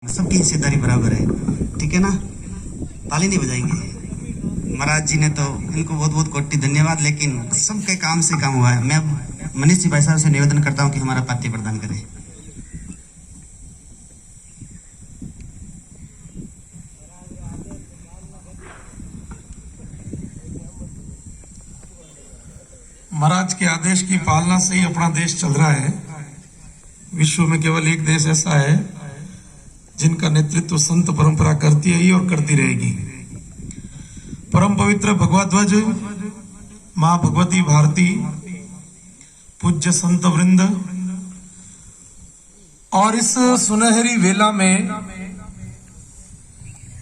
सबकी हिस्सेदारी बराबर है, ठीक है ना। ताली नहीं बजाएंगे। महाराज जी ने तो इनको बहुत बहुत कोटि धन्यवाद, लेकिन सबके काम से काम हुआ है। मैं मनीष जी भाई साहब से निवेदन करता हूं कि हमारा पार्टी प्रदान करें। महाराज के आदेश की पालना से ही अपना देश चल रहा है। विश्व में केवल एक देश ऐसा है जिनका नेतृत्व संत परंपरा करती है और करती रहेगी। परम पवित्र भगवा ध्वज मां भगवती भारती, पूज्य संत वृंद, और इस सुनहरी वेला में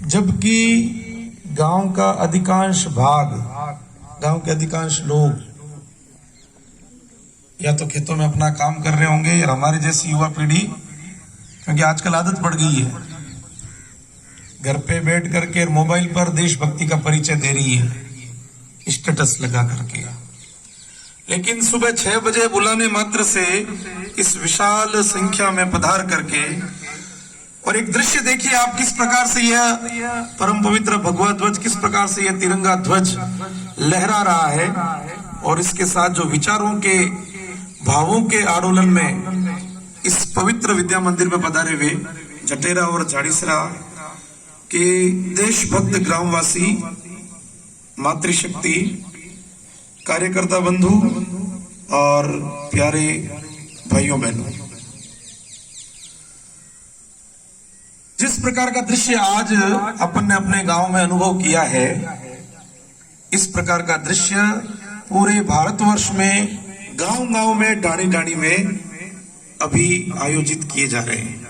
जबकि गांव का अधिकांश भाग, गांव के अधिकांश लोग या तो खेतों में अपना काम कर रहे होंगे या हमारी जैसी युवा पीढ़ी, क्योंकि आजकल आदत पड़ गई है घर पे बैठ करके मोबाइल पर देशभक्ति का परिचय दे रही है स्टेटस लगा करके। लेकिन सुबह 6 बजे बुलाने मात्र से इस विशाल संख्या में पधार करके, और एक दृश्य देखिए आप किस प्रकार से यह परम पवित्र भगवा ध्वज, किस प्रकार से यह तिरंगा ध्वज लहरा रहा है, और इसके साथ जो विचारों के भावों के आंदोलन में इस पवित्र विद्या मंदिर में पधारे हुए जटेरा और झाड़ीसरा के देशभक्त ग्रामवासी, मातृशक्ति, कार्यकर्ता बंधु और प्यारे भाइयों बहनों, जिस प्रकार का दृश्य आज अपन ने अपने गांव में अनुभव किया है, इस प्रकार का दृश्य पूरे भारतवर्ष में गांव-गांव में, डाणी-डाणी में अभी आयोजित किए जा रहे हैं।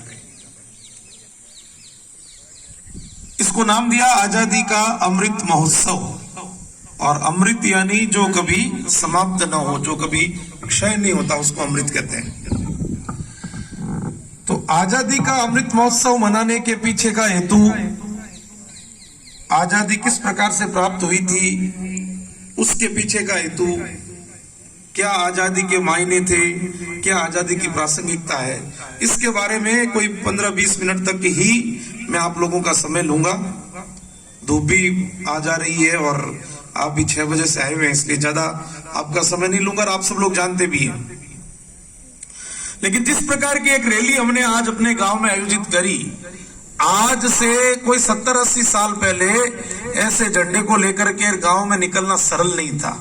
इसको नाम दिया आजादी का अमृत महोत्सव, और अमृत यानी जो कभी समाप्त न हो, जो कभी क्षय नहीं होता, उसको अमृत कहते हैं। तो आजादी का अमृत महोत्सव मनाने के पीछे का हेतु, आजादी किस प्रकार से प्राप्त हुई थी, उसके पीछे का हेतु, क्या आजादी के मायने थे, क्या आजादी की प्रासंगिकता है, इसके बारे में कोई 15-20 मिनट तक ही मैं आप लोगों का समय लूंगा। धूप भी आ जा रही है और आप भी 6 बजे से आए हुए हैं, इसलिए ज्यादा आपका समय नहीं लूंगा, और आप सब लोग जानते भी हैं। लेकिन जिस प्रकार की एक रैली हमने आज अपने गांव में आयोजित करी, आज से कोई 70-80 साल पहले ऐसे झंडे को लेकर के गांव में निकलना सरल नहीं था।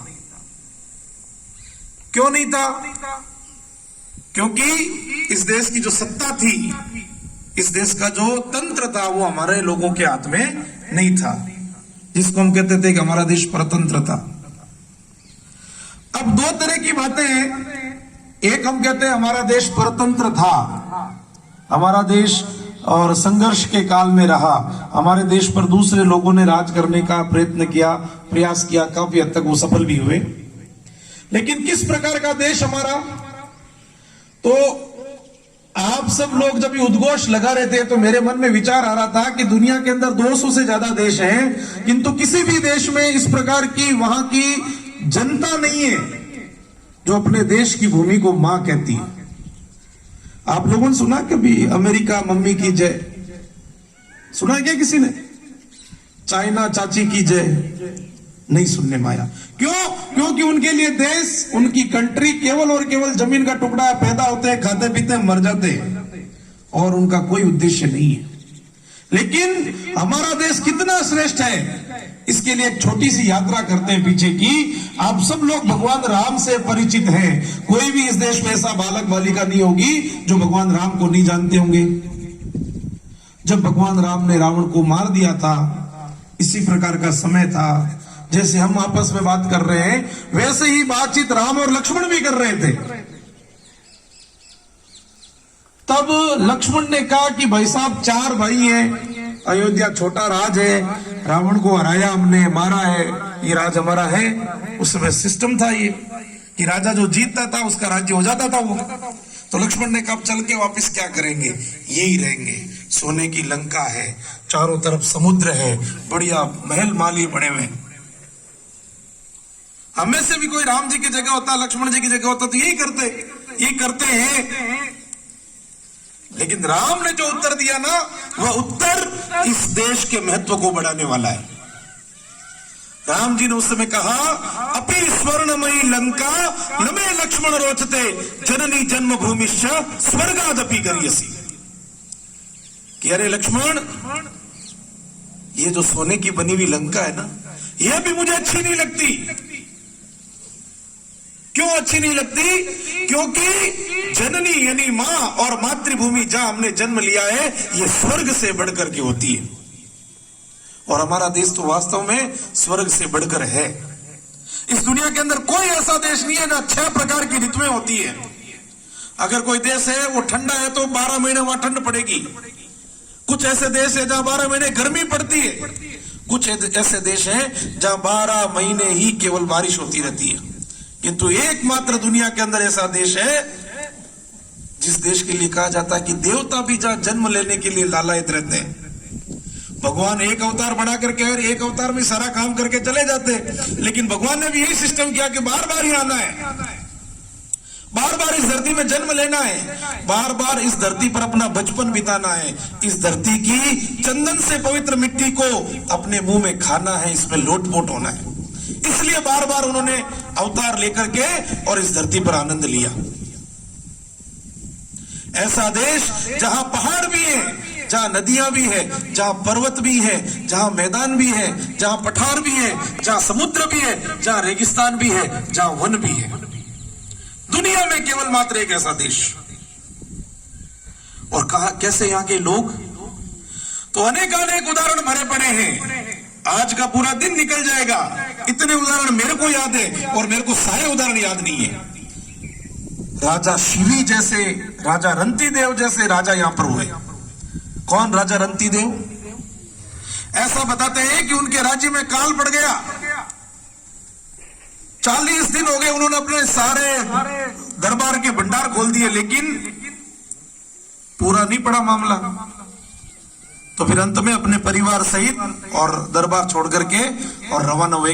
क्यों नहीं था? क्योंकि इस देश की जो सत्ता थी, इस देश का जो तंत्र था, वो हमारे लोगों के हाथ में नहीं था, जिसको हम कहते थे कि हमारा देश परतंत्र था। अब 2 तरह की बातें हैं। एक हम कहते हैं हमारा देश परतंत्र था, हमारा देश और संघर्ष के काल में रहा, हमारे देश पर दूसरे लोगों ने राज करने का प्रयत्न किया, प्रयास किया, काफी हद तक वो सफल भी हुए। लेकिन किस प्रकार का देश हमारा? तो आप सब लोग जब ये उद्घोष लगा रहे थे तो मेरे मन में विचार आ रहा था कि दुनिया के अंदर 200 से ज्यादा देश हैं, किंतु किसी भी देश में इस प्रकार की वहां की जनता नहीं है जो अपने देश की भूमि को मां कहती है। आप लोगों ने सुना कभी अमेरिका मम्मी की जय? सुना क्या किसी ने? चाइना चाची की जय? नहीं सुनने में आया। क्यों? क्योंकि उनके लिए देश, उनकी कंट्री केवल और केवल जमीन का टुकड़ा है, पैदा होते हैं, खाते पीते हैं, मर जाते हैं, और उनका कोई उद्देश्य नहीं है। लेकिन हमारा देश कितना श्रेष्ठ है, इसके लिए एक छोटी सी यात्रा करते हैं पीछे की। आप सब लोग भगवान राम से परिचित हैं। कोई भी इस देश में ऐसा बालक बालिका नहीं होगी जो भगवान राम को नहीं जानते होंगे। जब भगवान राम ने रावण को मार दिया था, इसी प्रकार का समय था, जैसे हम आपस में बात कर रहे हैं, वैसे ही बातचीत राम और लक्ष्मण भी कर रहे थे। तब लक्ष्मण ने कहा कि भाई साहब 4 भाई हैं, अयोध्या छोटा राज है, रावण को हराया हमने, मारा है, ये राज हमारा है। उस समय सिस्टम था ये कि राजा जो जीतता था उसका राज्य हो जाता था वो। तो लक्ष्मण ने कहा चल के वापस क्या करेंगे, यही रहेंगे, सोने की लंका है, चारों तरफ समुद्र है, बढ़िया महल माली बने हुए। हमें से भी कोई राम जी की जगह होता, लक्ष्मण जी की जगह होता तो यही करते हैं। लेकिन राम ने जो उत्तर दिया ना, वह उत्तर इस देश के महत्व को बढ़ाने वाला है। राम जी ने उस समय कहा, अपि स्वर्णमयी लंका नमे लक्ष्मण रोचते जननी जन्मभूमिश्च स्वर्गादपि गरीयसी। कि अरे लक्ष्मण, ये जो सोने की बनी हुई लंका है ना, यह भी मुझे अच्छी नहीं लगती। क्यों अच्छी नहीं लगती? क्योंकि जननी यानी मां और मातृभूमि जहां हमने जन्म लिया है, यह स्वर्ग से बढ़कर के होती है। और हमारा देश तो वास्तव में स्वर्ग से बढ़कर है। इस दुनिया के अंदर कोई ऐसा देश नहीं है जहां 6 प्रकार की ऋतुएं होती है। अगर कोई देश है वो ठंडा है तो 12 महीने वहां ठंड पड़ेगी। कुछ ऐसे देश है जहां 12 महीने गर्मी पड़ती है। कुछ ऐसे देश हैं जहां 12 महीने ही केवल बारिश होती रहती है। किंतु एकमात्र दुनिया के अंदर ऐसा देश है जिस देश के लिए कहा जाता है कि देवता भी जहां जन्म लेने के लिए लालायित रहते हैं। भगवान एक अवतार बना करके और एक अवतार में सारा काम करके चले जाते, लेकिन भगवान ने भी यही सिस्टम किया कि बार बार ही आना है, बार बार इस धरती में जन्म लेना है, बार बार इस धरती पर अपना बचपन बिताना है, इस धरती की चंदन से पवित्र मिट्टी को अपने मुंह में खाना है, इसमें लोटपोट होना है। इसलिए बार बार उन्होंने अवतार लेकर के और इस धरती पर आनंद लिया। ऐसा देश जहां पहाड़ भी है, जहां नदियां भी है, जहां पर्वत भी है, जहां मैदान भी है, जहां पठार भी है, जहां समुद्र भी है, जहां रेगिस्तान भी है, जहां वन भी है। दुनिया में केवल मात्र एक ऐसा देश। और कहा कैसे यहां के लोग, तो अनेक उदाहरण भरे पड़े हैं। आज का पूरा दिन निकल जाएगा, इतने उदाहरण मेरे को याद है और मेरे को सारे उदाहरण याद नहीं है। राजा शिवी जैसे, राजा रंती देव जैसे राजा यहां पर हुए। कौन राजा रंती देव? ऐसा बताते हैं कि उनके राज्य में काल पड़ गया। 40 दिन हो गए उन्होंने अपने सारे दरबार के भंडार खोल दिए, लेकिन पूरा नहीं पड़ा मामला। तो फिर अंत में अपने परिवार सहित और दरबार छोड़ करके और रवाना हुए।